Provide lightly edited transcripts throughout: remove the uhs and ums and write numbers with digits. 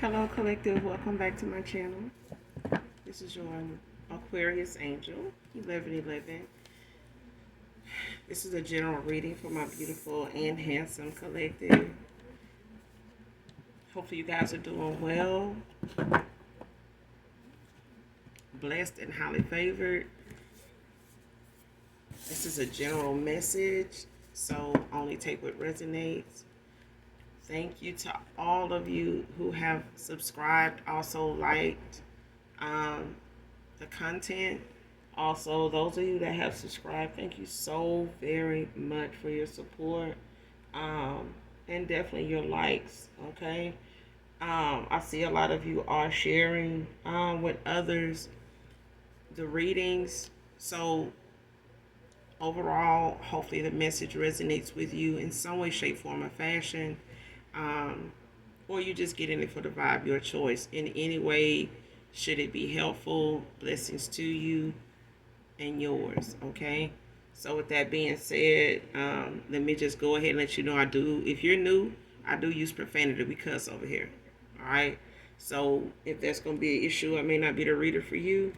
Hello, collective. Welcome back to my channel. This is your Aquarius Angel 1111. This is a general reading for my beautiful and handsome collective. Hopefully, you guys are doing well, blessed, and highly favored. This is a general message, so only take what resonates. Thank you to all of you who have subscribed, also liked the content. Also, those of you that have subscribed, thank you so very much for your support, and definitely your likes. Okay, I see a lot of you are sharing with others the readings. So overall, hopefully the message resonates with you in some way, shape, form, or fashion, um, or you just get in it for the vibe, your choice. In any way, should it be helpful, blessings to you and yours. Okay, so with that being said, let me just go ahead and let you know I do, if you're new, I do use profanity. We cuss over here. All right, so if that's going to be an issue, I may not be the reader for you,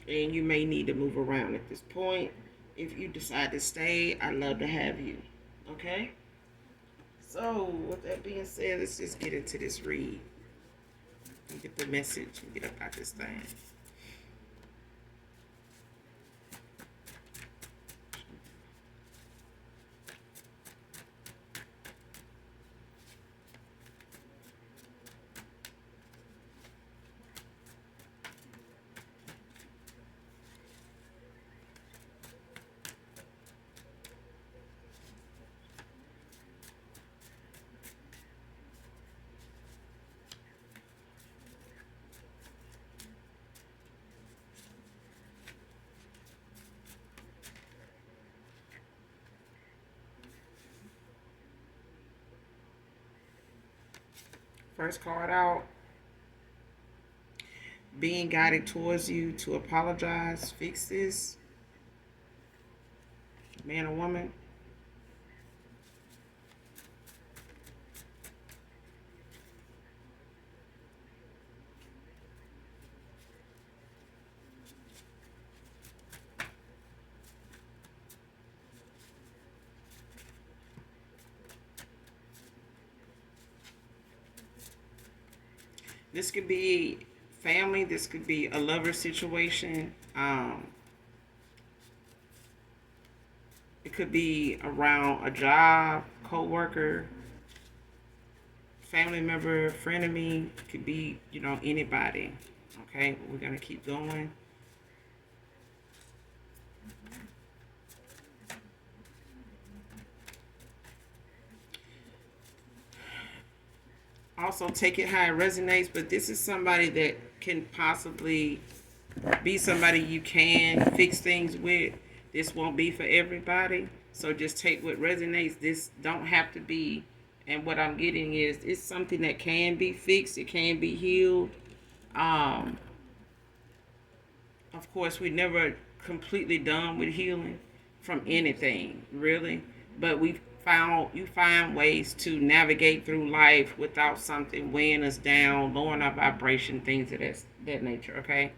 and you may need to move around at this point. If you decide to stay, I'd love to have you. Okay, so with that being said, let's just get into this read and get the message and get up out this thing. First card out, being guided towards you to apologize, fix this. Man or woman. This could be family. This could be a lover situation. It could be around a job, co-worker, family member, frenemy. It could be, anybody. Okay, we're going to keep going. Also, take it how it resonates, but this is somebody that can possibly be somebody you can fix things with. This won't be for everybody, so just take what resonates. This don't have to be, and what I'm getting is it's something that can be fixed. It can be healed. Um, of course, we're never completely done with healing from anything, really, but you find ways to navigate through life without something weighing us down, lowering our vibration, things of that nature. Okay.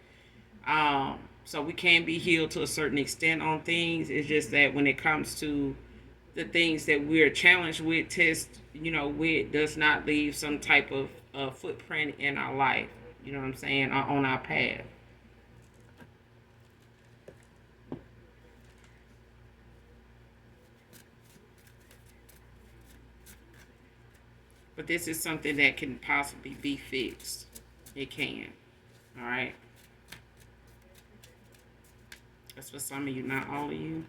So we can be healed to a certain extent on things. It's just that when it comes to the things that we're challenged with, with, does not leave some type of footprint in our life. You know what I'm saying? On our path. But this is something that can possibly be fixed. It can. All right. That's for some of you, not all of you.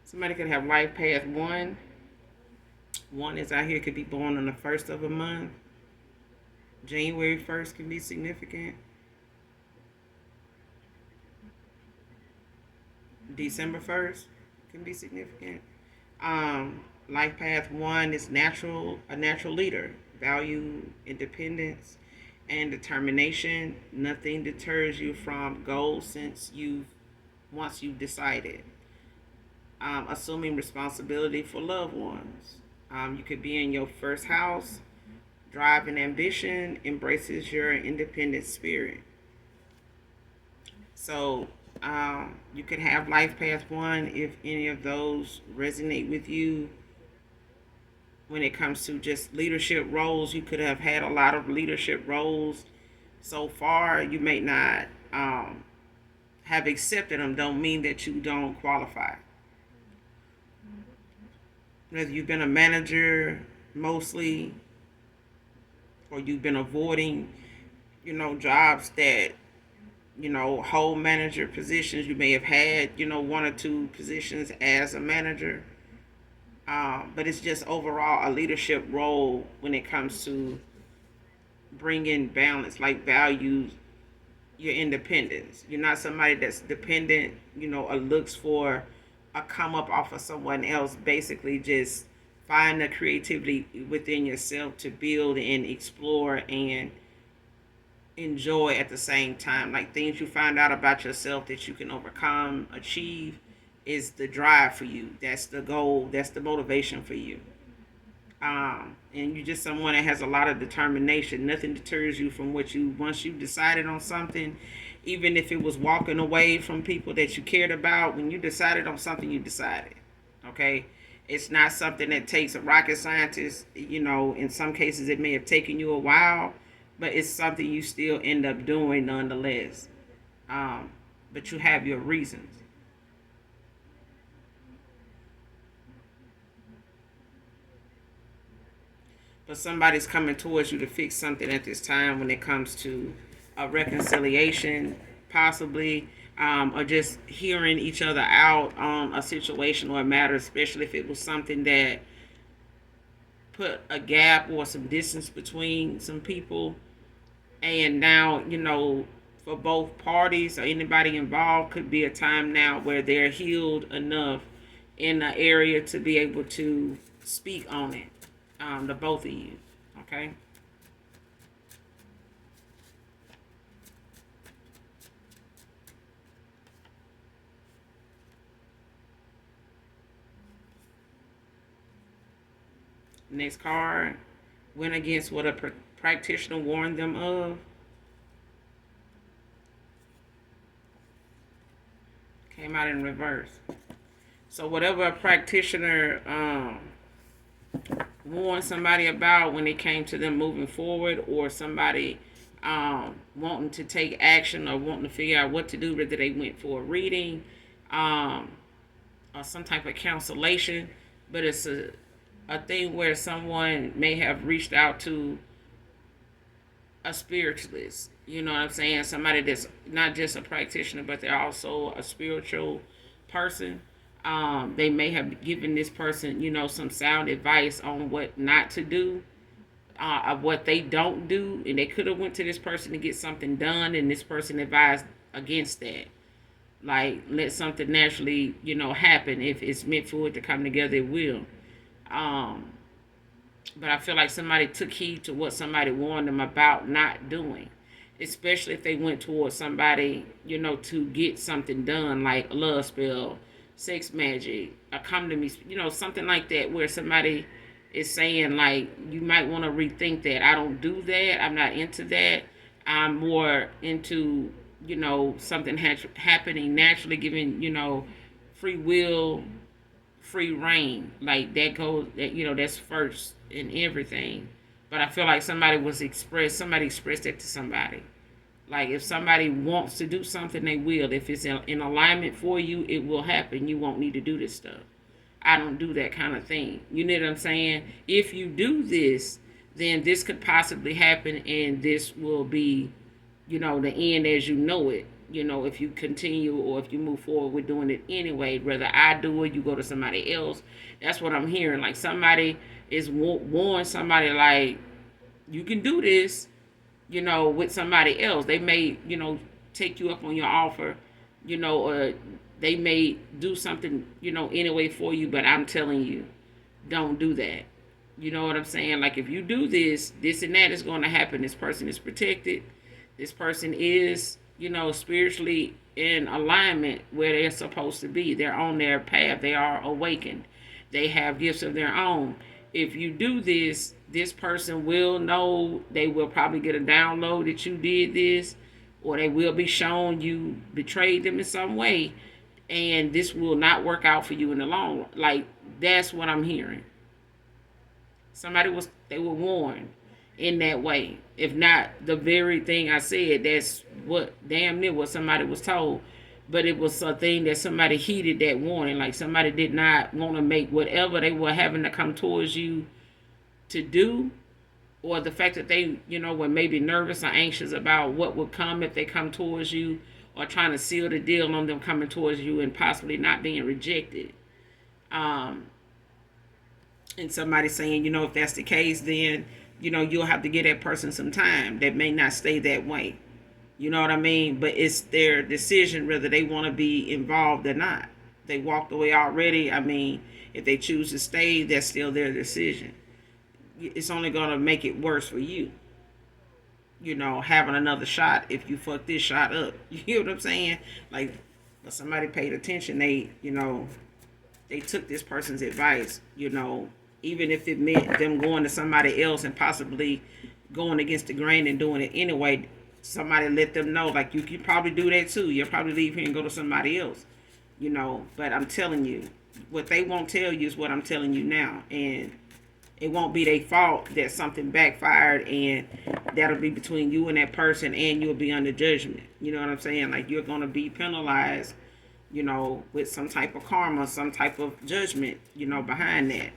Somebody could have life path one. One is out here, could be born on the first of a month. January 1st can be significant. December 1st can be significant. Life path one is a natural leader. Value independence and determination. Nothing deters you from goals once you've decided. Assuming responsibility for loved ones. You could be in your first house. Drive and ambition embraces your independent spirit. So you could have life path one if any of those resonate with you. When it comes to just leadership roles, you could have had a lot of leadership roles so far. You may not have accepted them. Don't mean that you don't qualify. Whether you've been a manager mostly, or you've been avoiding, jobs that, whole manager positions. You may have had, one or two positions as a manager. But it's just overall a leadership role when it comes to bringing balance, like values, your independence. You're not somebody that's dependent, or looks for a come up off of someone else. Basically, just find the creativity within yourself to build and explore and enjoy at the same time. Like things you find out about yourself that you can overcome, achieve, is the drive for you. That's the goal. That's the motivation for you. And you're just someone that has a lot of determination. Nothing deters you from once you decided on something, even if it was walking away from people that you cared about. When you decided on something, you decided. Okay? It's not something that takes a rocket scientist. In some cases it may have taken you a while, but it's something you still end up doing nonetheless. But you have your reasons. But somebody's coming towards you to fix something at this time when it comes to a reconciliation, possibly, or just hearing each other out on a situation or a matter, especially if it was something that put a gap or some distance between some people. And now, for both parties or anybody involved, could be a time now where they're healed enough in the area to be able to speak on it. The both of you. Okay? Next card. Went against what a practitioner warned them of. Came out in reverse. So whatever a practitioner warned somebody about when it came to them moving forward, or somebody wanting to take action or wanting to figure out what to do, whether they went for a reading or some type of cancellation, but it's a thing where someone may have reached out to a spiritualist. You know what I'm saying? Somebody that's not just a practitioner, but they're also a spiritual person. They may have given this person, some sound advice on what not to do, of what they don't do, and they could have went to this person to get something done, and this person advised against that. Like, let something naturally, happen. If it's meant for it to come together, it will. Um, but I feel like somebody took heed to what somebody warned them about not doing, especially if they went towards somebody, to get something done, like a love spell, sex magic, a come to me, something like that, where somebody is saying, like, you might want to rethink that. I don't do that. I'm not into that. I'm more into, something happening naturally, giving, free will, free reign. Like, that goes, that, that's first in everything. But I feel like somebody expressed that to somebody. Like, if somebody wants to do something, they will. If it's in alignment for you, it will happen. You won't need to do this stuff. I don't do that kind of thing. You know what I'm saying? If you do this, then this could possibly happen, and this will be, the end as you know it. If you continue or if you move forward with doing it anyway, whether I do it, you go to somebody else. That's what I'm hearing. Like, somebody is warning somebody, like, you can do this, with somebody else. They may, take you up on your offer, or they may do something, anyway for you, but I'm telling you, don't do that. You know what I'm saying? Like, if you do this, this and that is going to happen. This person is protected. This person is, spiritually in alignment where they're supposed to be. They're on their path. They are awakened. They have gifts of their own. If you do this, this person will know. They will probably get a download that you did this, or they will be shown you betrayed them in some way, and this will not work out for you in the long run. Like, that's what I'm hearing. They were warned in that way. If not the very thing I said, that's what damn near what somebody was told. But it was a thing that somebody heeded that warning. Like, somebody did not want to make whatever they were having to come towards you to do, or the fact that they, were maybe nervous or anxious about what would come if they come towards you, or trying to seal the deal on them coming towards you and possibly not being rejected. And somebody saying, if that's the case, then, you'll have to give that person some time. That may not stay that way. You know what I mean? But it's their decision whether they want to be involved or not. They walked away already. I mean, if they choose to stay, that's still their decision. It's only going to make it worse for you. Having another shot if you fuck this shot up. You know what I'm saying? Like, but somebody paid attention. They took this person's advice, even if it meant them going to somebody else and possibly going against the grain and doing it anyway. Somebody let them know, like, you can probably do that too. You'll probably leave here and go to somebody else, But I'm telling you, what they won't tell you is what I'm telling you now. And it won't be their fault that something backfired, and that'll be between you and that person, and you'll be under judgment. You know what I'm saying? Like, you're going to be penalized, with some type of karma, some type of judgment, behind that.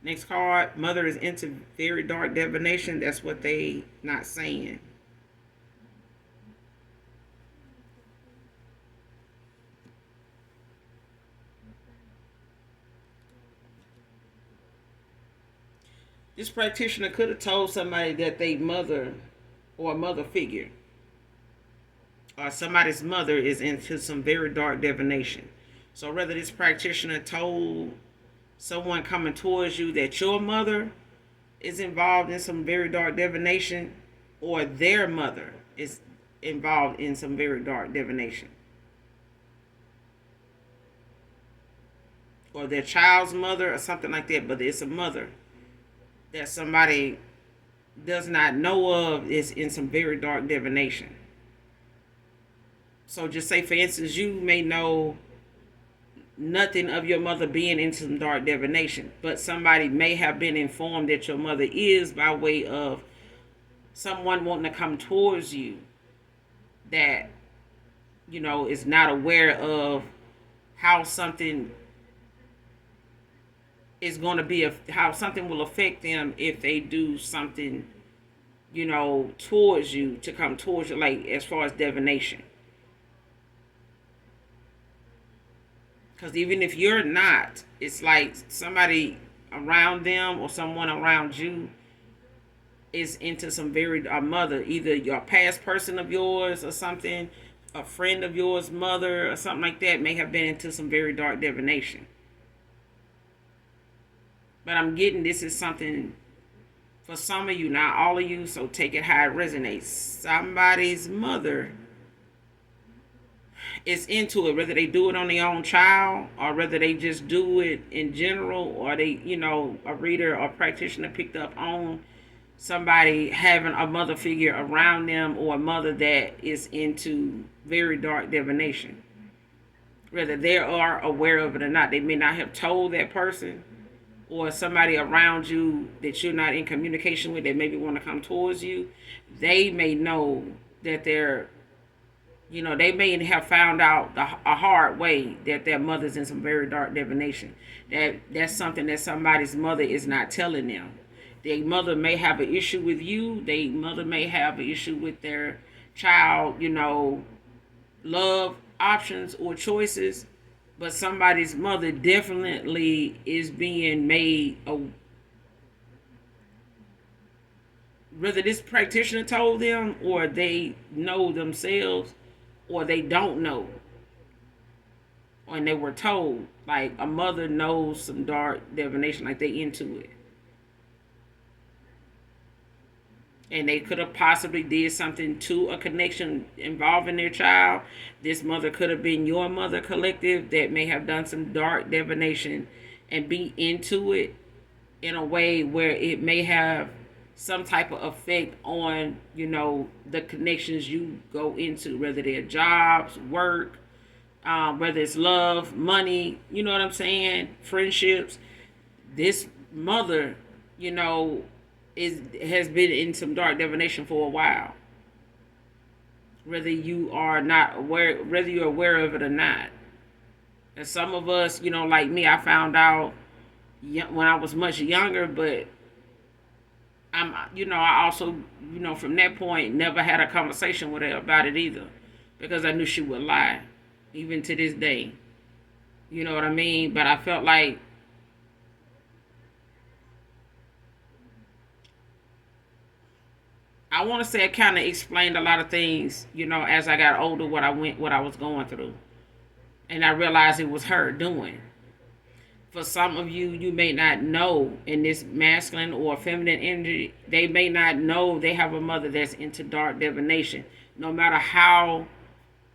Next card, mother is into very dark divination. That's what they not saying. This practitioner could have told somebody that they mother or a mother figure or somebody's mother is into some very dark divination. So whether this practitioner told someone coming towards you that your mother is involved in some very dark divination, or their mother is involved in some very dark divination, or their child's mother or something like that, but it's a mother that somebody does not know of is in some very dark divination. So just say, for instance, you may know nothing of your mother being into some dark divination, but somebody may have been informed that your mother is by way of someone wanting to come towards you that, is not aware of how something is going to be, how something will affect them if they do something, towards you, to come towards you, like as far as divination. Because even if you're not, it's like somebody around them or someone around you is into some a mother, either your past person of yours or something, a friend of yours, mother or something like that, may have been into some very dark divination. But I'm getting this is something for some of you, not all of you, so take it how it resonates. Somebody's mother is into it, whether they do it on their own child or whether they just do it in general, or they, a reader or practitioner picked up on somebody having a mother figure around them, or a mother that is into very dark divination. Whether they are aware of it or not, they may not have told that person, or somebody around you that you're not in communication with that maybe want to come towards you, they may know that they're, they may have found out a hard way that their mother's in some very dark divination. That's something that somebody's mother is not telling them. Their mother may have an issue with you. Their mother may have an issue with their child, love options or choices. But somebody's mother definitely is being made a, whether this practitioner told them or they know themselves or they don't know and they were told. Like a mother knows some dark divination, like they into it. And they could have possibly did something to a connection involving their child. This mother could have been your mother collective that may have done some dark divination and be into it in a way where it may have some type of effect on, the connections you go into, whether they're jobs, work, whether it's love, money, you know what I'm saying, friendships. This mother, you know, has been in some dark divination for a while. Whether you are not aware, whether you're aware of it or not. And some of us, like me, I found out when I was much younger, but I also, from that point, never had a conversation with her about it either, because I knew she would lie, even to this day. You know what I mean? But I felt like I want to say it kind of explained a lot of things, as I got older, what I was going through, and I realized it was her doing. For some of you, you may not know in this masculine or feminine energy, they may not know they have a mother that's into dark divination. No matter how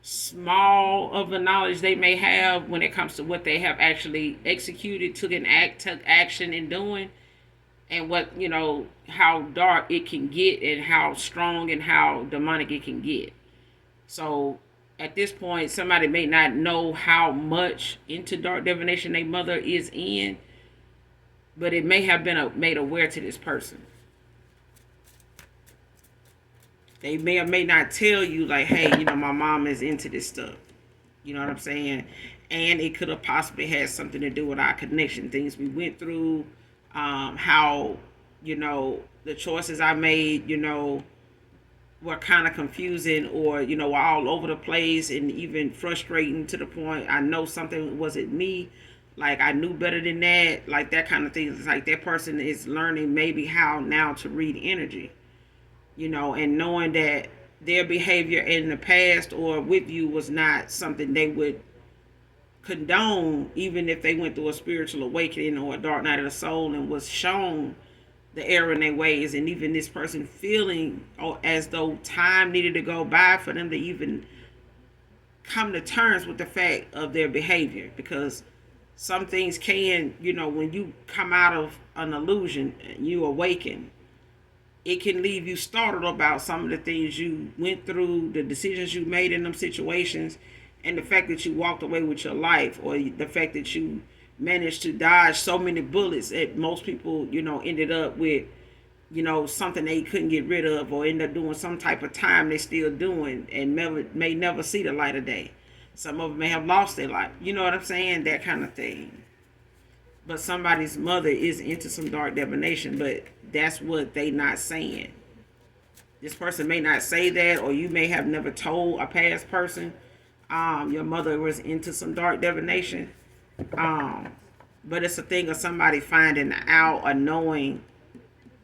small of a knowledge they may have when it comes to what they have actually executed, took action in doing, and what, how dark it can get and how strong and how demonic it can get. So at this point, somebody may not know how much into dark divination their mother is in, but it may have been made aware to this person. They may or may not tell you, like, hey, my mom is into this stuff. You know what I'm saying? And it could have possibly had something to do with our connection, things we went through, how, the choices I made, were kind of confusing, or were all over the place and even frustrating to the point I know something wasn't me, like I knew better than that, like that kind of thing. It's like that person is learning maybe how now to read energy, and knowing that their behavior in the past or with you was not something they would condone, even if they went through a spiritual awakening or a dark night of the soul and was shown the error in their ways. And even this person feeling as though time needed to go by for them to even come to terms with the fact of their behavior, because some things can, when you come out of an illusion and you awaken, it can leave you startled about some of the things you went through, the decisions you made in them situations, and the fact that you walked away with your life, or the fact that you managed to dodge so many bullets that most people, ended up with, something they couldn't get rid of, or end up doing some type of time they're still doing and may never see the light of day. Some of them may have lost their life. You know what I'm saying? That kind of thing. But somebody's mother is into some dark divination, but that's what they not saying. This person may not say that, or you may have never told a past person your mother was into some dark divination. But it's a thing of somebody finding out or knowing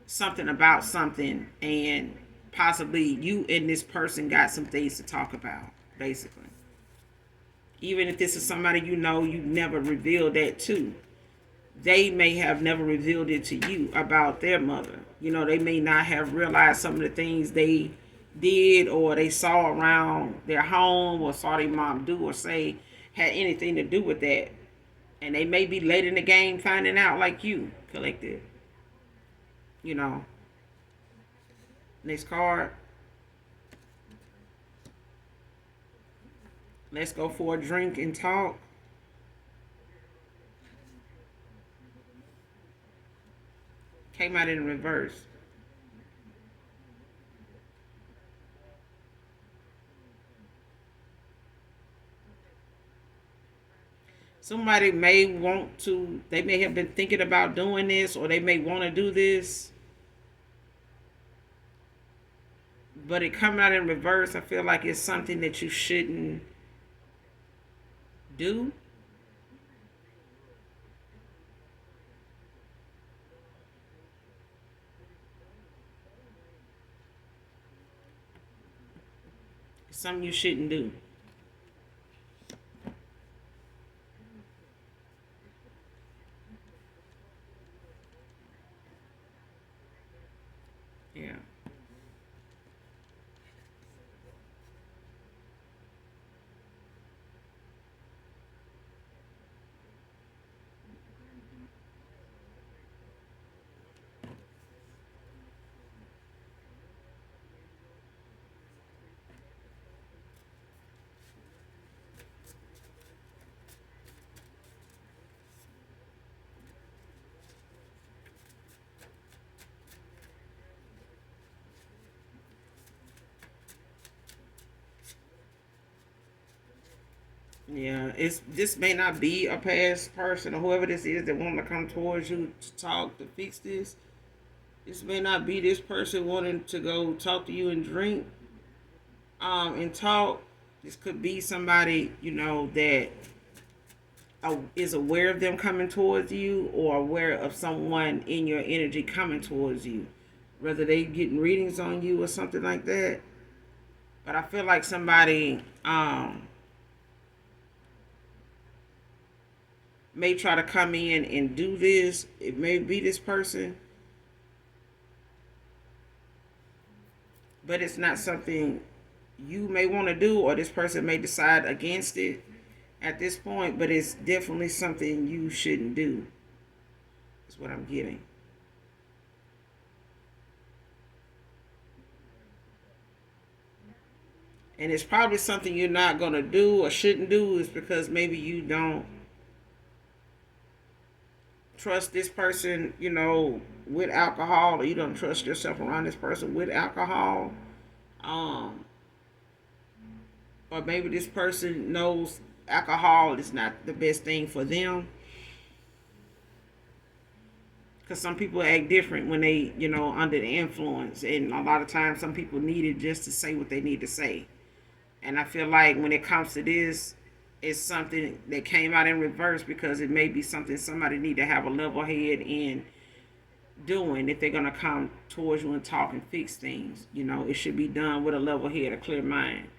something about something, and possibly you and this person got some things to talk about, basically. Even if this is somebody you never revealed that to. They may have never revealed it to you about their mother. They may not have realized some of the things they did or they saw around their home or saw their mom do or say had anything to do with that. And they may be late in the game finding out, like you, collective. Next card. Let's go for a drink and talk. Came out in reverse. Somebody may want to, they may have been thinking about doing this, or they may want to do this, but it coming out in reverse. I feel like it's something that you shouldn't do. Something you shouldn't do. Yeah. Yeah, it's this may not be a past person or whoever this is that want to come towards you to talk to fix this. This may not be this person wanting to go talk to you and drink, and talk. This could be somebody that is aware of them coming towards you or aware of someone in your energy coming towards you, whether they getting readings on you or something like that. But I feel like somebody may try to come in and do this. It may be this person, but it's not something you may want to do, or this person may decide against it at this point, but it's definitely something you shouldn't do, is what I'm getting. And it's probably something you're not going to do or shouldn't do, is because maybe you don't trust this person, with alcohol, or you don't trust yourself around this person with alcohol. Um, or maybe this person knows alcohol is not the best thing for them. Because some people act different when they, under the influence. And a lot of times some people need it just to say what they need to say. And I feel like when it comes to this, it's something that came out in reverse, because it may be something somebody need to have a level head in doing if they're going to come towards you and talk and fix things. It should be done with a level head, a clear mind.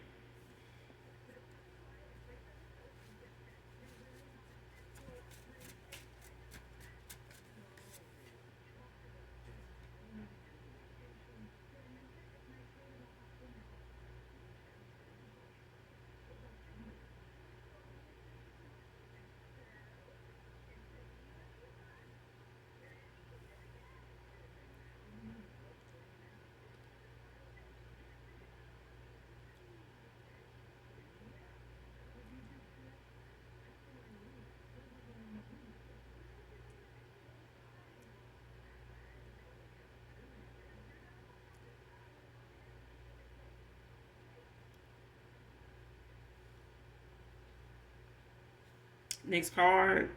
Next card.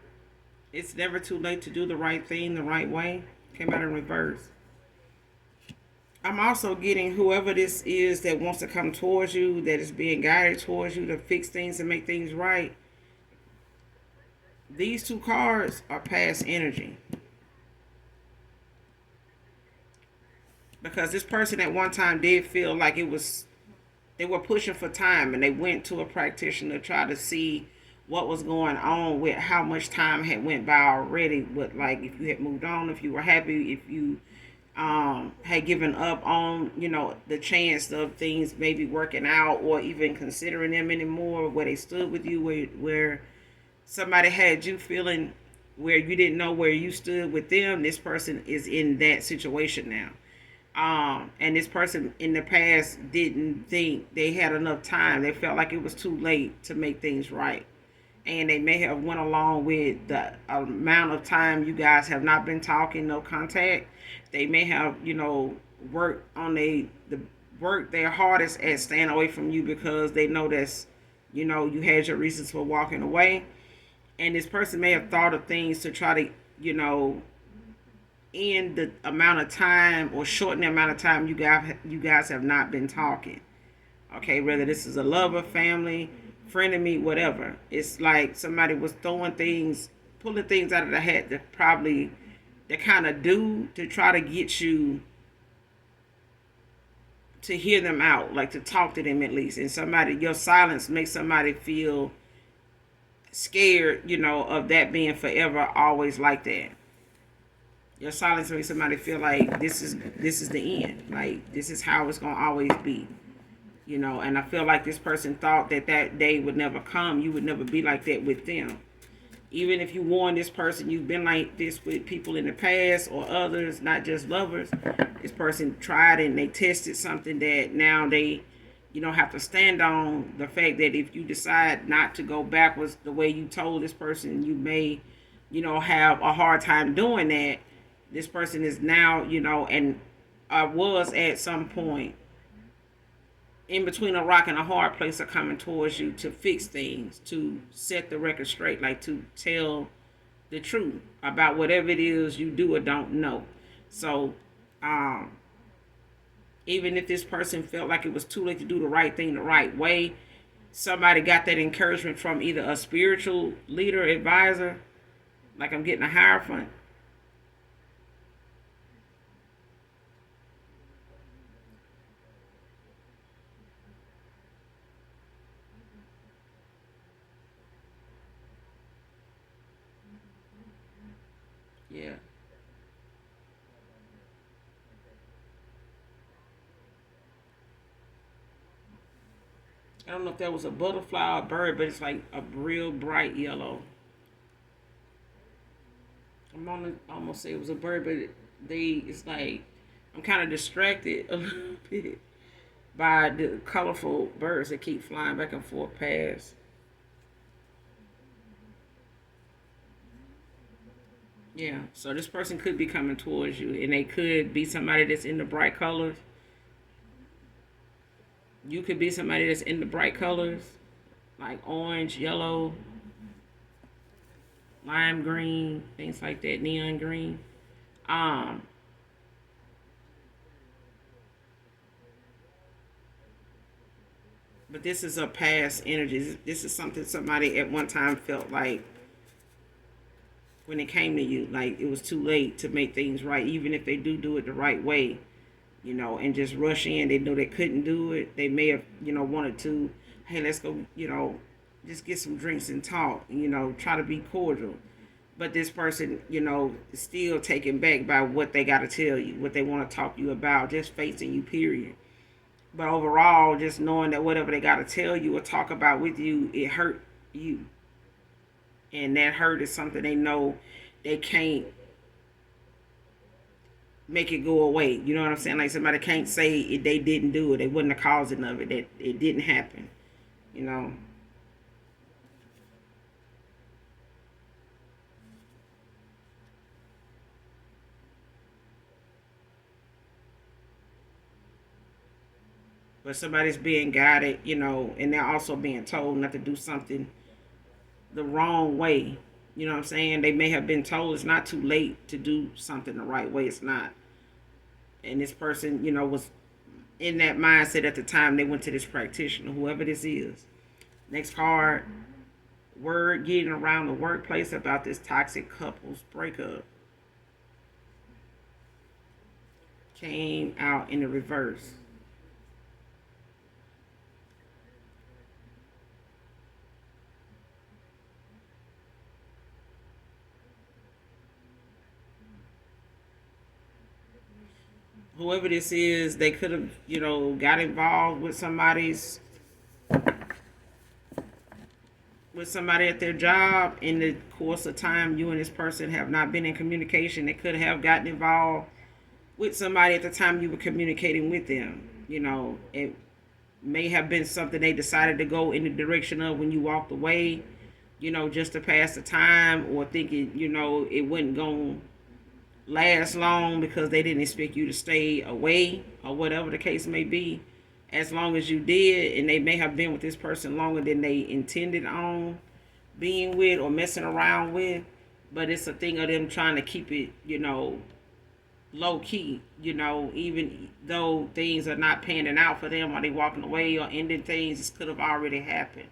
It's never too late to do the right thing the right way. Came out in reverse. I'm also getting whoever this is that wants to come towards you, that is being guided towards you to fix things and make things right. These two cards are past energy. Because this person at one time did feel like they were pushing for time, and they went to a practitioner to try to see what was going on with how much time had went by already, with like if you had moved on, if you were happy, if you had given up on the chance of things maybe working out, or even considering them anymore, where they stood with you, where somebody had you feeling where you didn't know where you stood with them. This person is in that situation now. And this person in the past didn't think they had enough time. They felt like it was too late to make things right, and they may have went along with the amount of time you guys have not been talking, no contact. They may have worked on the work their hardest at staying away from you, because they know that's you had your reasons for walking away. And this person may have thought of things to try to end the amount of time, or shorten the amount of time you guys have not been talking. Okay, whether this is a lover, family, friend of me, whatever. It's like somebody was throwing things, pulling things out of the hat that probably they kind of do to try to get you to hear them out, like to talk to them at least. And somebody, your silence makes somebody feel scared, of that being forever, always like that. Your silence makes somebody feel like this is the end. Like this is how it's gonna always be. And I feel like this person thought that day would never come. You would never be like that with them. Even if you warn this person, you've been like this with people in the past or others, not just lovers. This person tried and they tested something that now they, have to stand on the fact that if you decide not to go backwards the way you told this person, you may, have a hard time doing that. This person is now, and was at some point in between a rock and a hard place are coming towards you to fix things, to set the record straight, like to tell the truth about whatever it is you do or don't know. So, even if this person felt like it was too late to do the right thing the right way, somebody got that encouragement from either a spiritual leader, advisor, like I'm getting a hierophant. Yeah. I don't know if that was a butterfly or a bird, but it's like a real bright yellow. I'm gonna almost say it was a bird, but it's like I'm kind of distracted a little bit by the colorful birds that keep flying back and forth past. Yeah, so this person could be coming towards you, and they could be somebody that's in the bright colors. You could be somebody that's in the bright colors, like orange, yellow, lime green, things like that, neon green. Um, but this is a past energy. This is something somebody at one time felt like when it came to you, like it was too late to make things right, even if they do it the right way, and just rush in. They know they couldn't do it. They may have, wanted to, hey, let's go, just get some drinks and talk, try to be cordial. But this person, is still taken back by what they got to tell you, what they want to talk to you about, just facing you, period. But overall, just knowing that whatever they got to tell you or talk about with you, it hurt you. And that hurt is something they know they can't make it go away. You know what I'm saying? Like somebody can't say they didn't do it. They wasn't the cause of it. That it didn't happen. You know. But somebody's being guided, and they're also being told not to do something the wrong way. You know what I'm saying? They may have been told it's not too late to do something the right way. It's not. And this person, was in that mindset at the time they went to this practitioner, whoever this is. Next card, word getting around the workplace about this toxic couple's breakup. Came out in the reverse. Whoever this is, they could have, got involved with somebody at their job in the course of time. You and this person have not been in communication. They could have gotten involved with somebody at the time you were communicating with them. It may have been something they decided to go in the direction of when you walked away, just to pass the time, or thinking, it wasn't going to last long because they didn't expect you to stay away or whatever the case may be. As long as you did, and they may have been with this person longer than they intended on being with or messing around with, but it's a thing of them trying to keep it, low key, even though things are not panning out for them, or they walking away or ending things, this could have already happened.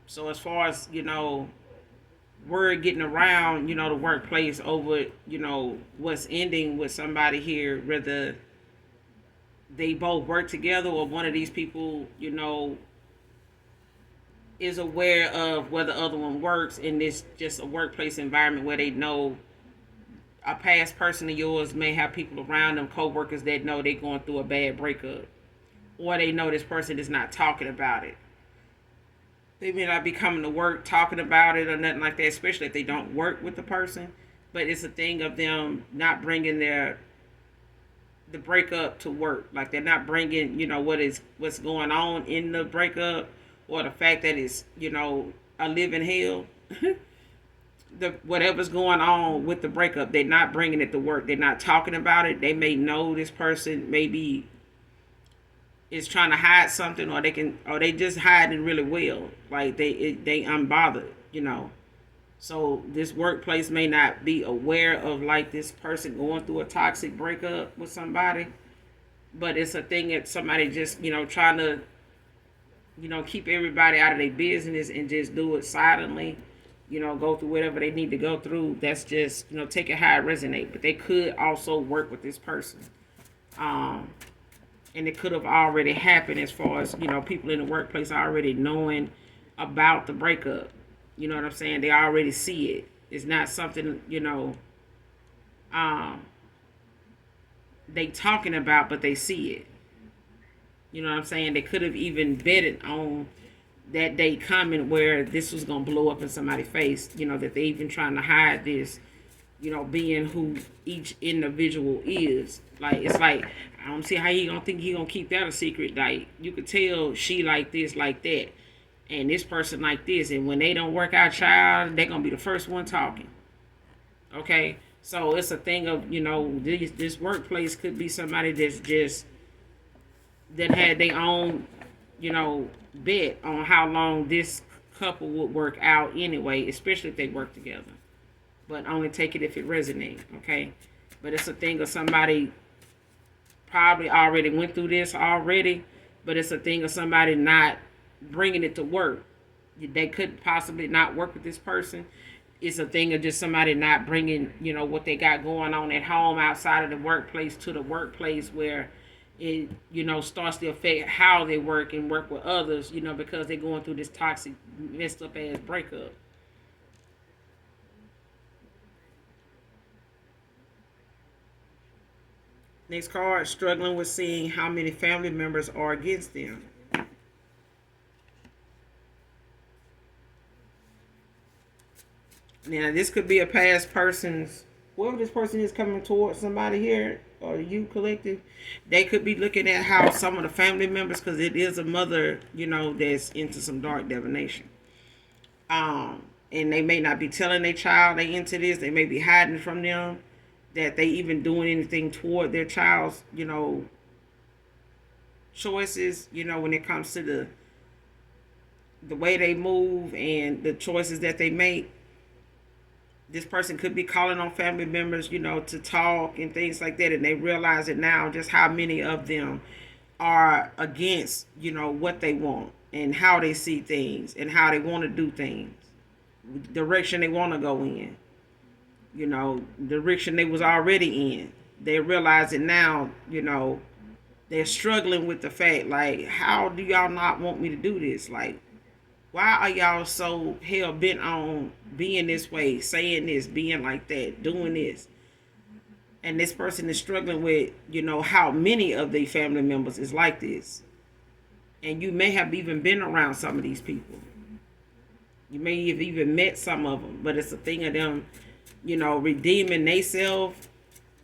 So as far as, word getting around, the workplace over, what's ending with somebody here, whether they both work together, or one of these people, is aware of where the other one works, and it's just a workplace environment where they know a past person of yours may have people around them, co-workers, that know they're going through a bad breakup, or they know this person is not talking about it. They may not be coming to work talking about it or nothing like that, especially if they don't work with the person. But it's a thing of them not bringing the breakup to work. Like, they're not bringing, what's going on in the breakup, or the fact that it's, a living hell. The whatever's going on with the breakup, they're not bringing it to work. They're not talking about it. They may know this person maybe is trying to hide something, or they just hiding really well. Like, they unbothered. So this workplace may not be aware of, like, this person going through a toxic breakup with somebody, but it's a thing that somebody just, trying to, keep everybody out of their business and just do it silently, go through whatever they need to go through. That's just, take it how it resonates. But they could also work with this person. And it could have already happened, as far as, people in the workplace already knowing about the breakup. You know what I'm saying? They already see it. It's not something, they talking about, but they see it. You know what I'm saying? They could have even betted on that day coming where this was going to blow up in somebody's face, that they even trying to hide this, being who each individual is. Like, it's like, I don't see how he gonna think he gonna keep that a secret. Like, you could tell she like this, like that, and this person like this, and when they don't work out, child, they're gonna be the first one talking. Okay, so it's a thing of, this workplace could be somebody that's just, that had their own, bet on how long this couple would work out anyway, especially if they work together. But only take it if it resonates, okay? But it's a thing of somebody probably already went through this already, but it's a thing of somebody not bringing it to work. They could possibly not work with this person. It's a thing of just somebody not bringing, what they got going on at home outside of the workplace to the workplace, where it, starts to affect how they work and work with others, because they're going through this toxic, messed up ass breakup. Next card, struggling with seeing how many family members are against them. Now, this could be a past person's, whoever this person is coming towards somebody here, or you collective, they could be looking at how some of the family members, because it is a mother, that's into some dark divination. And they may not be telling their child they into this. They may be hiding from them that they even doing anything toward their child's, choices, when it comes to the way they move and the choices that they make. This person could be calling on family members, to talk and things like that, and they realize it now, just how many of them are against, what they want and how they see things and how they want to do things, direction they want to go in, direction they was already in. They realize it now, they're struggling with the fact, like, how do y'all not want me to do this? Like, why are y'all so hell bent on being this way, saying this, being like that, doing this? And this person is struggling with, how many of their family members is like this. And you may have even been around some of these people. You may have even met some of them, but it's a thing of them, redeeming themselves,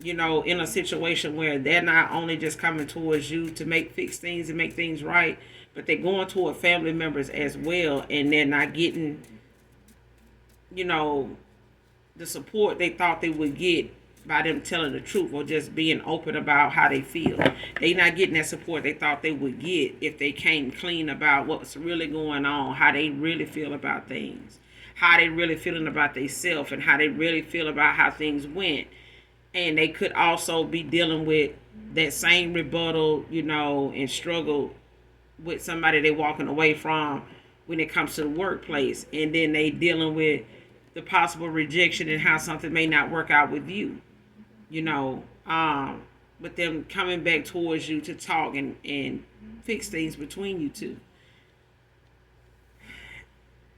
in a situation where they're not only just coming towards you to fix things and make things right, but they're going toward family members as well, and they're not getting, the support they thought they would get by them telling the truth or just being open about how they feel. They not getting that support they thought they would get if they came clean about what's really going on, how they really feel about things, how they really feeling about themselves, and how they really feel about how things went. And they could also be dealing with that same rebuttal, and struggle with somebody they walking away from when it comes to the workplace. And then they dealing with the possible rejection and how something may not work out with you. but them coming back towards you to talk and fix things between you two.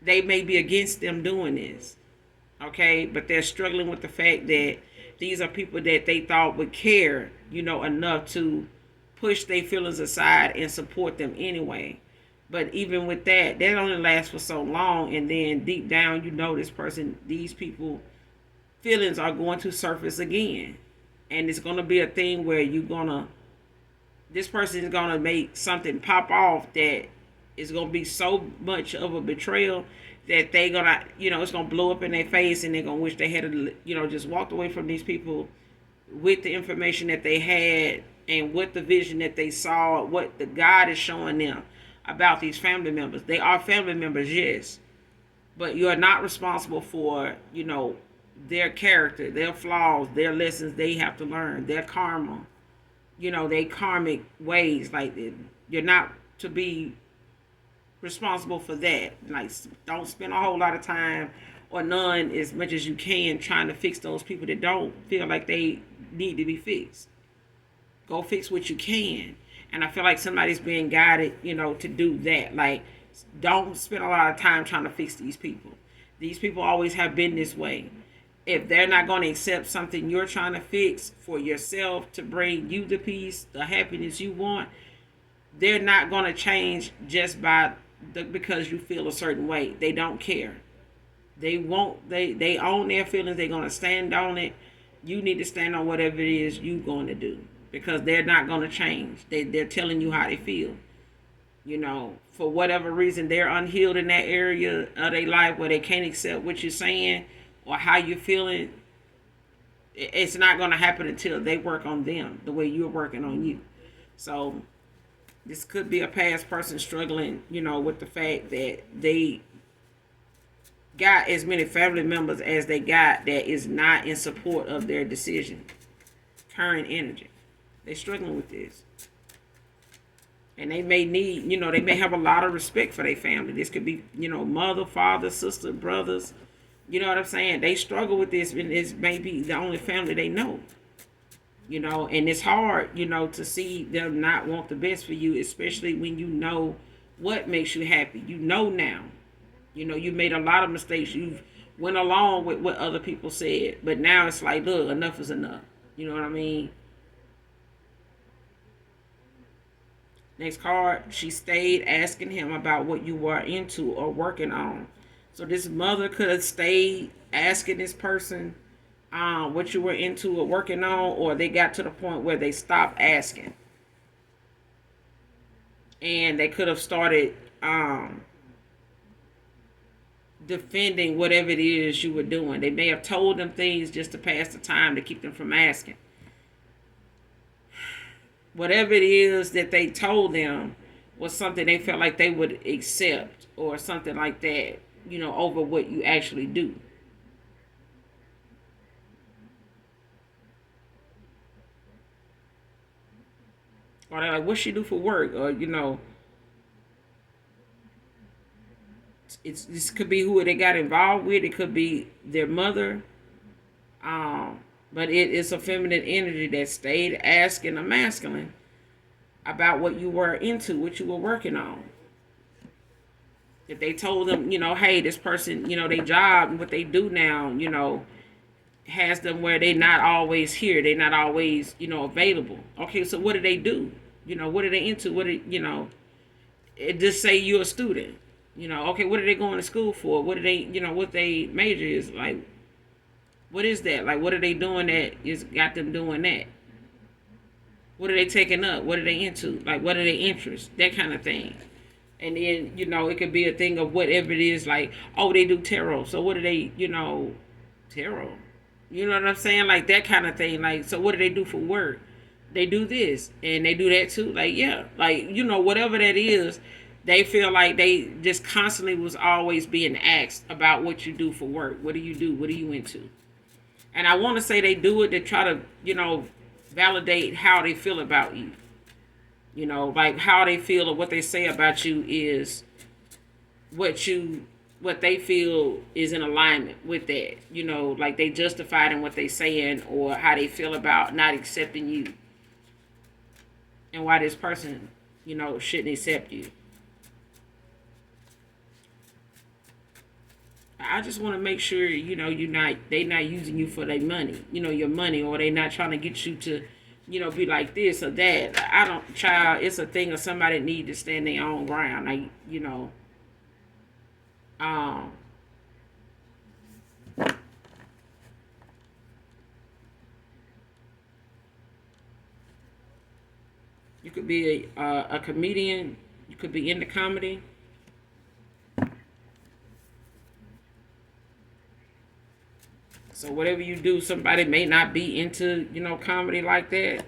They may be against them doing this, okay? But they're struggling with the fact that these are people that they thought would care, enough to push their feelings aside and support them anyway. But even with that only lasts for so long, and then deep down, this person, these people, feelings are going to surface again, and it's going to be a thing where this person is going to make something pop off that is going to be so much of a betrayal that they going to, it's going to blow up in their face, and they're going to wish they had, just walked away from these people with the information that they had and with the vision that they saw, what the God is showing them about these family members. They are family members, yes, but you are not responsible for, their character, their flaws, their lessons they have to learn, their karma, their karmic ways. Like, you're not to be responsible for that. Like, don't spend a whole lot of time, or none, as much as you can, trying to fix those people that don't feel like they need to be fixed. Go fix what you can. And I feel like somebody's being guided, to do that. Like, don't spend a lot of time trying to fix these people. These people always have been this way. If they're not going to accept something you're trying to fix for yourself to bring you the peace, the happiness you want, they're not going to change just because you feel a certain way. They don't care. They won't. They own their feelings. They're going to stand on it. You need to stand on whatever it is you're going to do, because they're not going to change. They're telling you how they feel. For whatever reason, they're unhealed in that area of their life where they can't accept what you're saying or how you're feeling. It's not going to happen until they work on them the way you're working on you. So this could be a past person struggling, with the fact that they got as many family members as they got that is not in support of their decision. Current energy. They're struggling with this. And they may need, they may have a lot of respect for their family. This could be, mother, father, sister, brothers. You know what I'm saying? They struggle with this, and it's maybe the only family they know. And it's hard, to see them not want the best for you, especially when you know what makes you happy. Now. You made a lot of mistakes. You've went along with what other people said. But now it's like, look, enough is enough. You know what I mean? Next card, she stayed asking him about what you were into or working on. So this mother could have stayed asking this person what you were into or working on, or they got to the point where they stopped asking. And they could have started defending whatever it is you were doing. They may have told them things just to pass the time to keep them from asking. Whatever it is that they told them was something they felt like they would accept, or something like that, over what you actually do. Or they're like, what she do for work? Or, this could be who they got involved with. It could be their mother. But it is a feminine energy that stayed asking a masculine about what you were into, what you were working on. If they told them, hey, this person, their job and what they do now, has them where they're not always here. They're not always, available. Okay, so what do they do? What are they into? It just say you're a student. Okay, what are they going to school for? What do they, what they major is? Like, what is that? Like, what are they doing that is got them doing that? What are they taking up? What are they into? Like, what are their interests? That kind of thing. And then, it could be a thing of whatever it is, like, oh, they do tarot. So what do they, tarot? You know what I'm saying? Like, that kind of thing. Like, so what do they do for work? They do this and they do that too. Like, yeah, like, whatever that is, they feel like they just constantly was always being asked about what you do for work. What do you do? What are you into? And I want to say they do it to try to, validate how they feel about you. Like how they feel or what they say about you is what they feel is in alignment with that. Like they justified in what they saying or how they feel about not accepting you. and why this person, shouldn't accept you. I just want to make sure, they not using you for their money, your money, or they not trying to get you to, be like this or that. I don't, child, it's a thing of somebody need to stand their own ground. Like, um, you could be a comedian, you could be into comedy. So whatever you do, somebody may not be into, comedy like that.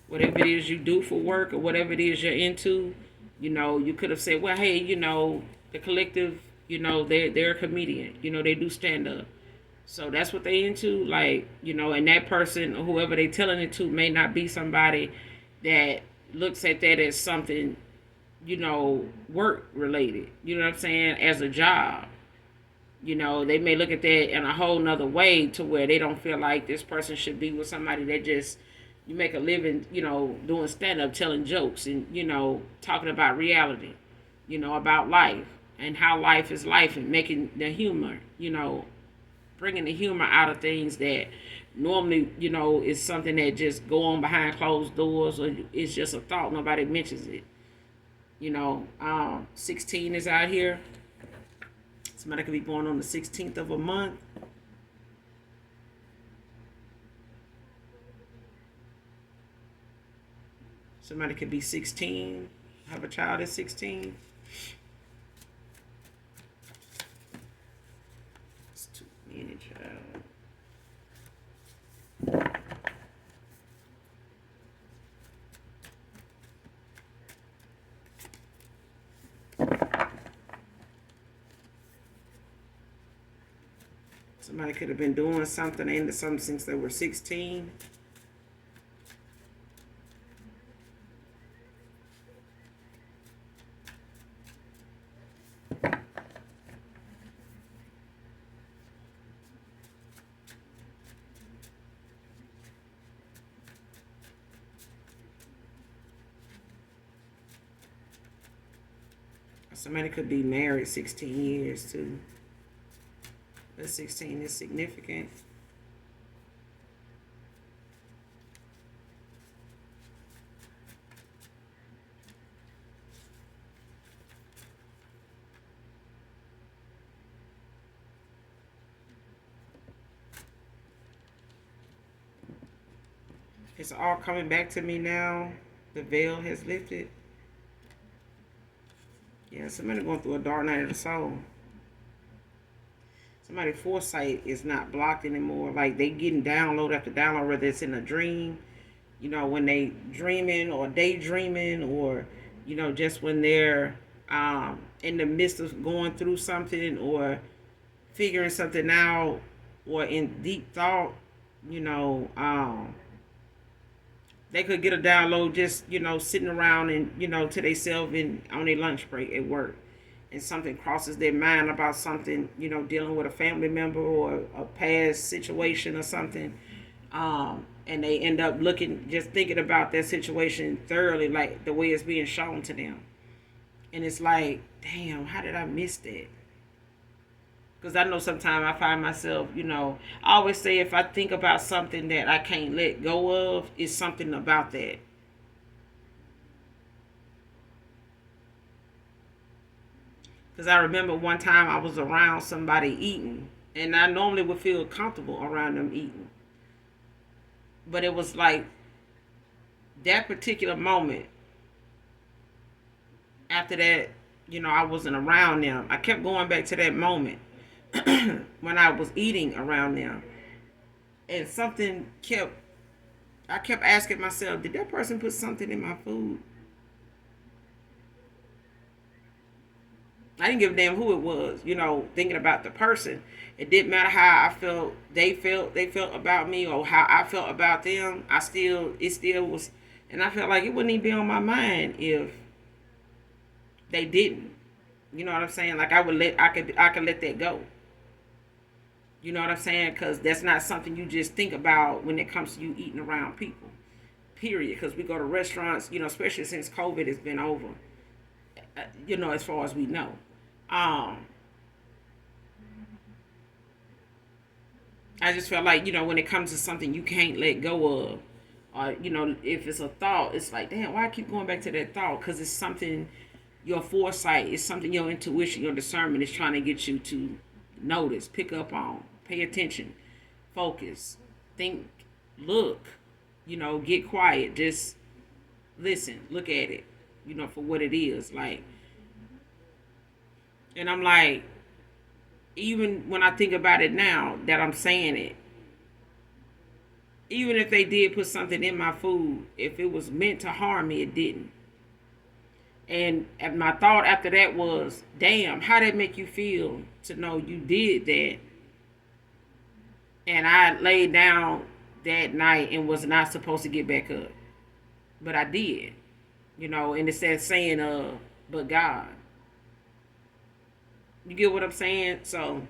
Whatever it is you do for work or whatever it is you're into, you could have said, well, hey, the collective, they're a comedian, they do stand up. So that's what they into, like, and that person or whoever they telling it to may not be somebody that looks at that as something, work related, what I'm saying, as a job. They may look at that in a whole nother way to where they don't feel like this person should be with somebody that just you make a living, doing stand up, telling jokes and, talking about reality, about life and how life is life and making the humor, bringing the humor out of things that normally, is something that just go on behind closed doors or it's just a thought. Nobody mentions it. 16 is out here. Somebody could be born on the 16th of a month. Somebody could be 16, have a child at 16. It's too many, child. Somebody could have been doing something into something since they were 16. Somebody could be married 16 years too. But 16 is significant. It's all coming back to me now. The veil has lifted. Yeah, somebody going through a dark night of the soul. Somebody's foresight is not blocked anymore. Like they getting download after download, whether it's in a dream, when they dreaming or daydreaming, or just when they're in the midst of going through something or figuring something out or in deep thought, you know, um, they could get a download just, sitting around and, to themselves and on their lunch break at work. And something crosses their mind about something, dealing with a family member or a past situation or something. And they end up just thinking about that situation thoroughly, like the way it's being shown to them. And it's like, damn, how did I miss that? Because I know sometimes I find myself, I always say if I think about something that I can't let go of, it's something about that. Because I remember one time I was around somebody eating, and I normally would feel comfortable around them eating. But it was like that particular moment, after that, I wasn't around them. I kept going back to that moment when I was eating around them. And I kept asking myself, did that person put something in my food? I didn't give a damn who it was, thinking about the person. It didn't matter how I felt, they felt about me or how I felt about them. It still was, and I felt like it wouldn't even be on my mind if they didn't. You know what I'm saying? Like I could let that go. You know what I'm saying? Because that's not something you just think about when it comes to you eating around people. period, because we go to restaurants, especially since COVID has been over, as far as we know. Um, I just felt like, when it comes to something you can't let go of, or, if it's a thought, it's like, damn, why I keep going back to that thought? Because it's something, your foresight, it's something your intuition, your discernment is trying to get you to notice, pick up on, pay attention, focus, think, look, get quiet, just listen, look at it, for what it is. Like, and I'm like, even when I think about it now that I'm saying it, even if they did put something in my food, if it was meant to harm me, it didn't. And my thought after that was, damn, how did it make you feel to know you did that? And I laid down that night and was not supposed to get back up. But I did. And it's that saying, but God. You get what I'm saying? So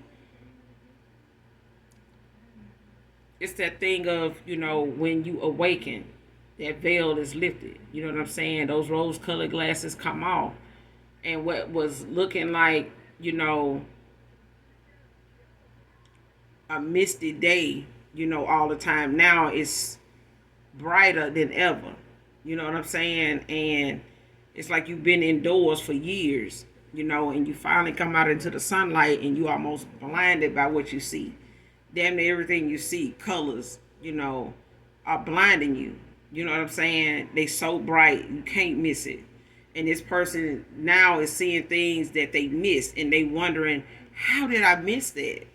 it's that thing of, when you awaken, that veil is lifted. You know what I'm saying? Those rose colored glasses come off. And what was looking like, a misty day, all the time, now it's brighter than ever. You know what I'm saying? And it's like you've been indoors for years, and you finally come out into the sunlight and you almost blinded by what you see. Damn near everything you see, colors, are blinding you. You know what I'm saying? They so bright, you can't miss it. And this person now is seeing things that they missed, and they wondering, how did I miss that?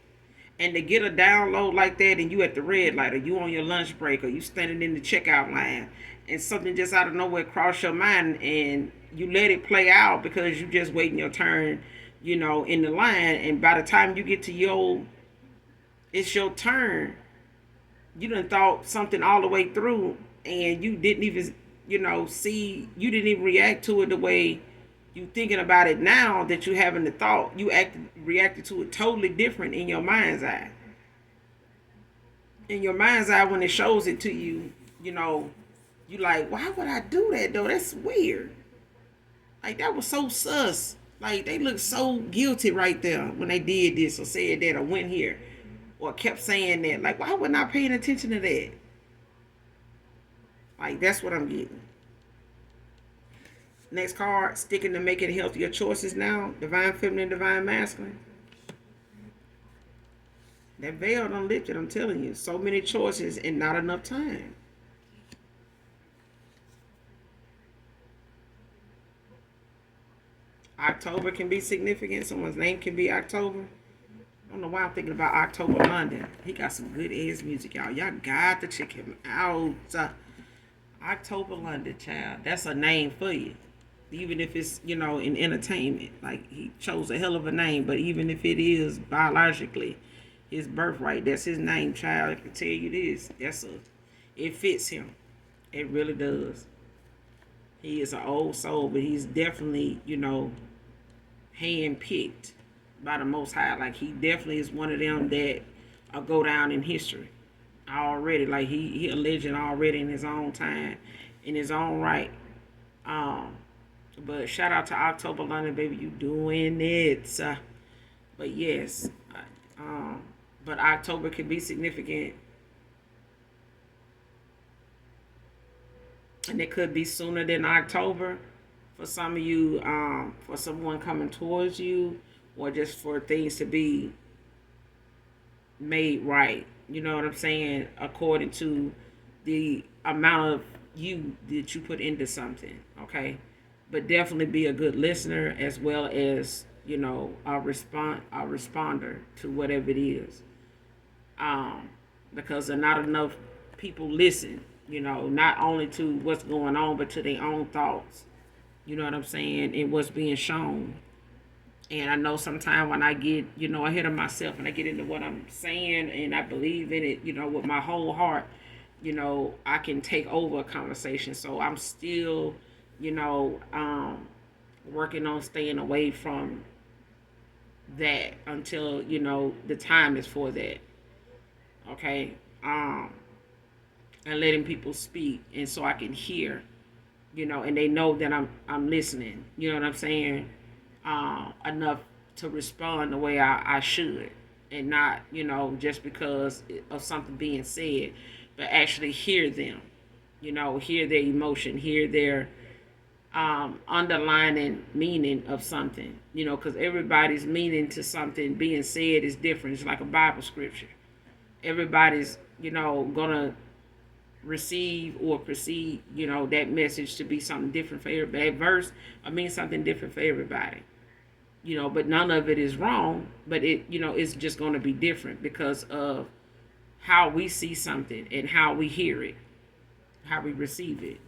And to get a download like that, and you at the red light, or you on your lunch break, or you standing in the checkout line, and something just out of nowhere cross your mind, and you let it play out because you just waiting your turn, in the line. And by the time you get to it's your turn, you done thought something all the way through, and you didn't even, see, you didn't even react to it the way you thinking about it now that you having the thought. You reacted to it totally different in your mind's eye. In your mind's eye, when it shows it to you, you like, why would I do that though? That's weird. Like, that was so sus. Like, they look so guilty right there when they did this or said that or went here or kept saying that. Like, why wasn't I paying attention to that? Like, that's what I'm getting. Next card, sticking to making healthier choices now. Divine feminine, divine masculine. That veil done lifted, I'm telling you. So many choices and not enough time. October can be significant. Someone's name can be October. I don't know why I'm thinking about October London. He got some good ass music, y'all. Y'all got to check him out. October London, child. That's a name for you. Even if it's, in entertainment. Like, he chose a hell of a name. But even if it is biologically his birthright, that's his name, child. I can tell you this. It fits him. It really does. He is an old soul, but he's definitely, hand-picked by the Most High. Like, he definitely is one of them that go down in history already. Like, he a legend already in his own time, in his own right. But shout out to October London, baby, you doing it. But yes, but October can be significant. And it could be sooner than October for some of you, for someone coming towards you, or just for things to be made right. You know what I'm saying? According to the amount of you that you put into something, okay? But definitely be a good listener, as well as, a responder to whatever it is. Because there are not enough people listen, not only to what's going on, but to their own thoughts. You know what I'm saying? And what's being shown. And I know sometimes when I get, ahead of myself and I get into what I'm saying and I believe in it, with my whole heart, I can take over a conversation. So I'm still, working on staying away from that until, the time is for that. Okay. and letting people speak, and so I can hear, and they know that I'm listening. You know what I'm saying? Enough to respond the way I should, and not just because of something being said, but actually hear them. Hear their emotion, hear their underlining meaning of something. Because everybody's meaning to something being said is different. It's like a Bible scripture. Everybody's gonna receive or perceive that message to be something different for everybody. That verse I mean something different for everybody. But none of it is wrong, but it's just going to be different because of how we see something and how we hear it, how we receive it.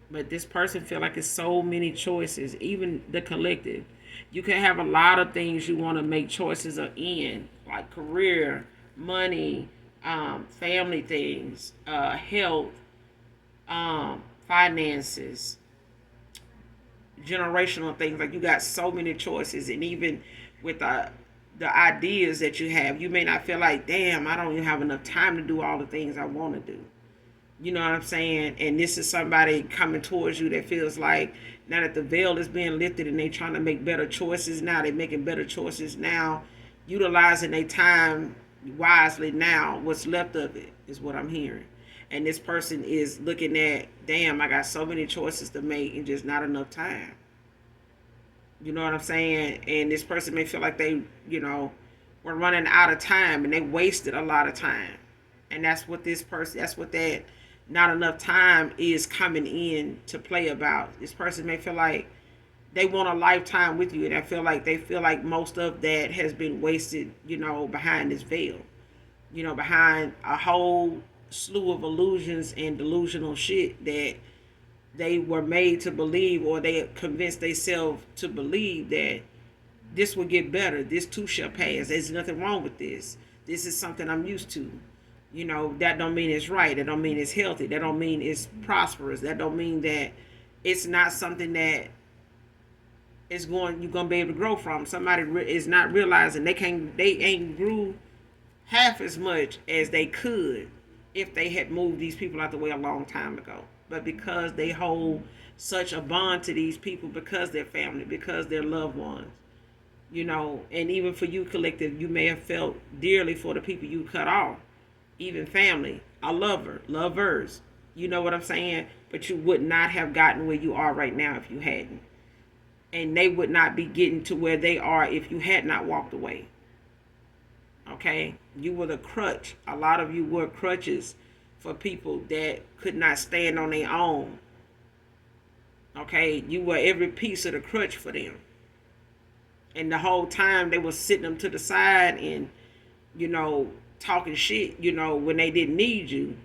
But this person feel like it's so many choices, even the collective. You can have a lot of things you want to make choices in, like career, money, family things, health, finances, generational things. Like, you got so many choices, and even with the ideas that you have, you may not feel like, damn, I don't even have enough time to do all the things I want to do. You know what I'm saying? And this is somebody coming towards you that feels like now that the veil is being lifted and they trying to make better choices now, they're making better choices now, utilizing their time wisely now. What's left of it is what I'm hearing. And this person is looking at, damn, I got so many choices to make and just not enough time. You know what I'm saying? And this person may feel like they, were running out of time and they wasted a lot of time. And that's what that not enough time is coming in to play about. This person may feel like they want a lifetime with you, and they feel like most of that has been wasted, behind this veil, behind a whole slew of illusions and delusional shit that they were made to believe, or they convinced themselves to believe that this will get better. This too shall pass. There's nothing wrong with this. This is something I'm used to. That don't mean it's right. That don't mean it's healthy. That don't mean it's prosperous. That don't mean that it's not something that you're gonna be able to grow from. Somebody is not realizing they ain't grew half as much as they could if they had moved these people out the way a long time ago. But because they hold such a bond to these people, because they're family, because they're loved ones, and even for you, collective, you may have felt dearly for the people you cut off, even family, a lover, lovers. You know what I'm saying? But you would not have gotten where you are right now if you hadn't. And they would not be getting to where they are if you had not walked away. Okay? You were the crutch. A lot of you were crutches for people that could not stand on their own. Okay? You were every piece of the crutch for them. And the whole time they were sitting them to the side and, talking shit, when they didn't need you.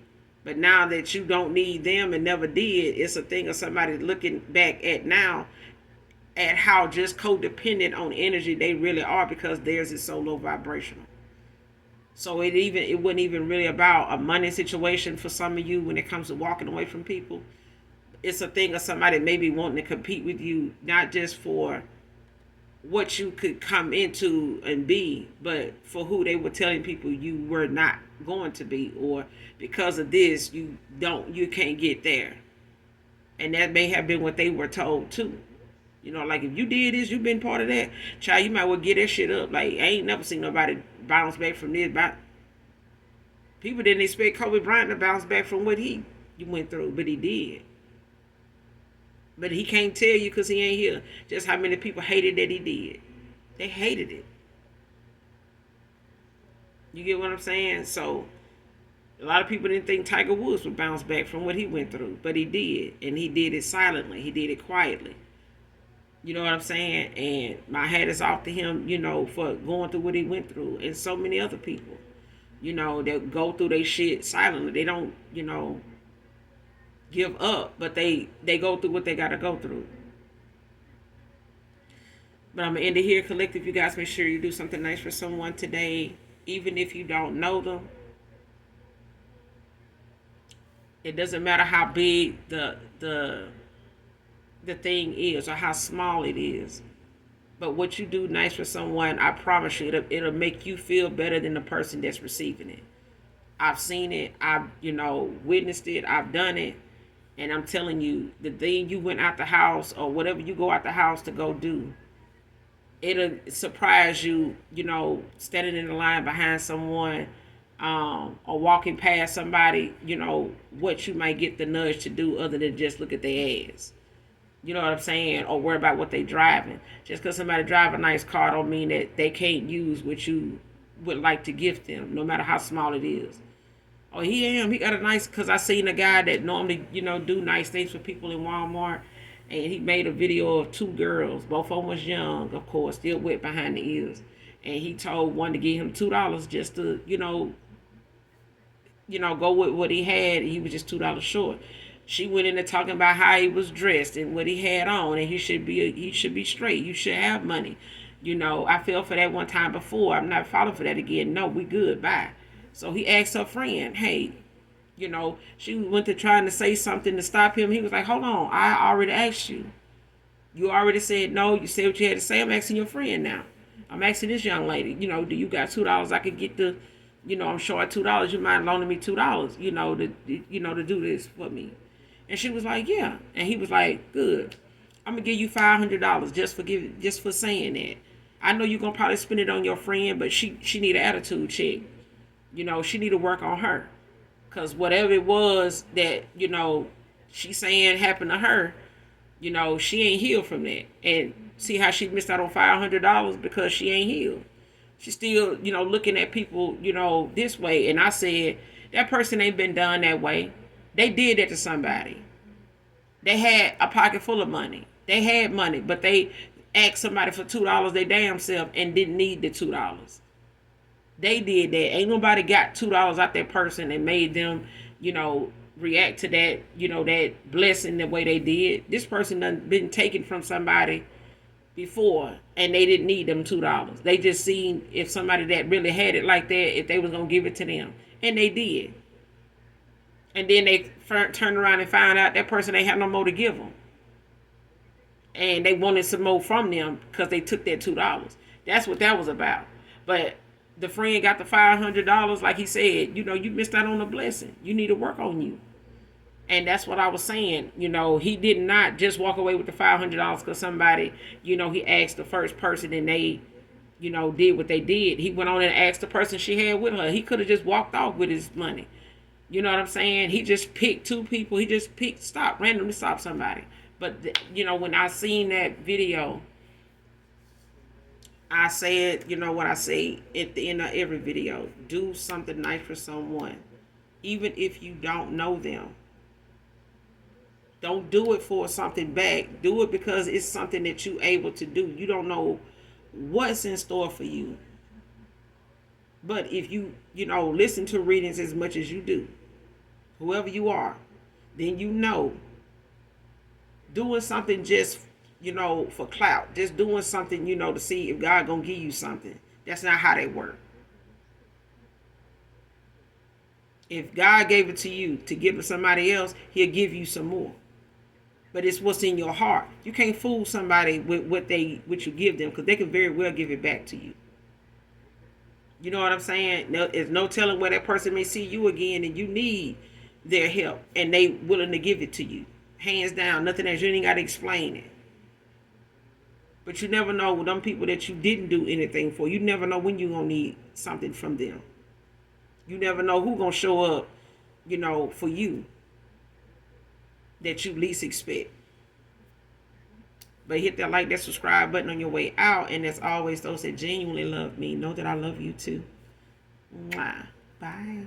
But now that you don't need them and never did, it's a thing of somebody looking back at now at how just codependent on energy they really are, because theirs is so low vibrational. So it wasn't even really about a money situation for some of you when it comes to walking away from people. It's a thing of somebody maybe wanting to compete with you, not just for what you could come into and be, but for who they were telling people you were not going to be, or because of this you can't get there. And that may have been what they were told too. Like, if you did this, you've been part of that, child, you might well get that shit up. Like, I ain't never seen nobody bounce back from this. People didn't expect Kobe Bryant to bounce back from what he went through, but he did. But he can't tell you because he ain't here just how many people hated that he did. They hated it. You get what I'm saying? So a lot of people didn't think Tiger Woods would bounce back from what he went through, but he did. And he did it silently. He did it quietly. You know what I'm saying? And my hat is off to him, for going through what he went through. And so many other people, that go through their shit silently. They don't, give up, but they go through what they got to go through. But I'm going to end it here, collective. You guys make sure you do something nice for someone today, even if you don't know them. It doesn't matter how big the thing is or how small it is. But what you do nice for someone, I promise you, it'll make you feel better than the person that's receiving it. I've seen it. I've, witnessed it. I've done it. And I'm telling you, the thing you went out the house or whatever you go out the house to go do, it'll surprise you, standing in the line behind someone, or walking past somebody, what you might get the nudge to do other than just look at their ass. You know what I'm saying? Or worry about what they driving. Just because somebody drive a nice car don't mean that they can't use what you would like to gift them, no matter how small it is. Oh, he got a nice, because I seen a guy that normally, do nice things for people in Walmart. And he made a video of two girls. Both of them was young, of course, still wet behind the ears. And he told one to give him $2 just to, go with what he had. And he was just $2 short. She went into talking about how he was dressed and what he had on, and he should be straight. You should have money. I fell for that one time before. I'm not falling for that again. No, we good. Bye. So he asked her friend, hey, she went to trying to say something to stop him. He was like, hold on, I already asked you. You already said no. You said what you had to say. I'm asking your friend now. I'm asking this young lady, do you got $2 I could get the, I'm short $2. You mind loaning me $2, to do this for me. And she was like, yeah. And he was like, good. I'm going to give you $500 just for saying that. I know you're going to probably spend it on your friend, but she need an attitude check. She need to work on her. Because whatever it was that, she saying happened to her, she ain't healed from that. And see how she missed out on $500 because she ain't healed. She's still, looking at people, this way. And I said, that person ain't been done that way. They did that to somebody. They had a pocket full of money. They had money, but they asked somebody for $2 they damn self and didn't need the $2. They did that. Ain't nobody got $2 out that person and made them, react to that, that blessing the way they did. This person done been taken from somebody before and they didn't need them $2. They just seen if somebody that really had it like that, if they was going to give it to them. And they did. And then they turned around and found out that person ain't have no more to give them. And they wanted some more from them because they took that $2. That's what that was about. But the friend got the $500, like he said, you missed out on a blessing. You need to work on you. And that's what I was saying. He did not just walk away with the $500 because somebody, he asked the first person and they, did what they did. He went on and asked the person she had with her. He could have just walked off with his money. You know what I'm saying? He just picked two people. He just randomly stopped somebody. But, when I seen that video, I said, what I say at the end of every video. Do something nice for someone. Even if you don't know them. Don't do it for something back. Do it because it's something that you're able to do. You don't know what's in store for you. But if you, listen to readings as much as you do, whoever you are, then doing something just, for clout, just doing something, to see if God gonna give you something. That's not how they work. If God gave it to you to give to somebody else, he'll give you some more. But it's what's in your heart. You can't fool somebody with what you give them because they can very well give it back to you. You know what I'm saying? There's no telling where that person may see you again and you need their help and they willing to give it to you. Hands down, nothing else. You ain't got to explain it. But you never know with them people that you didn't do anything for. You never know when you're going to need something from them. You never know who's going to show up, for you that you least expect. But hit that like, that subscribe button on your way out. And as always, those that genuinely love me, know that I love you too. Mwah. Bye.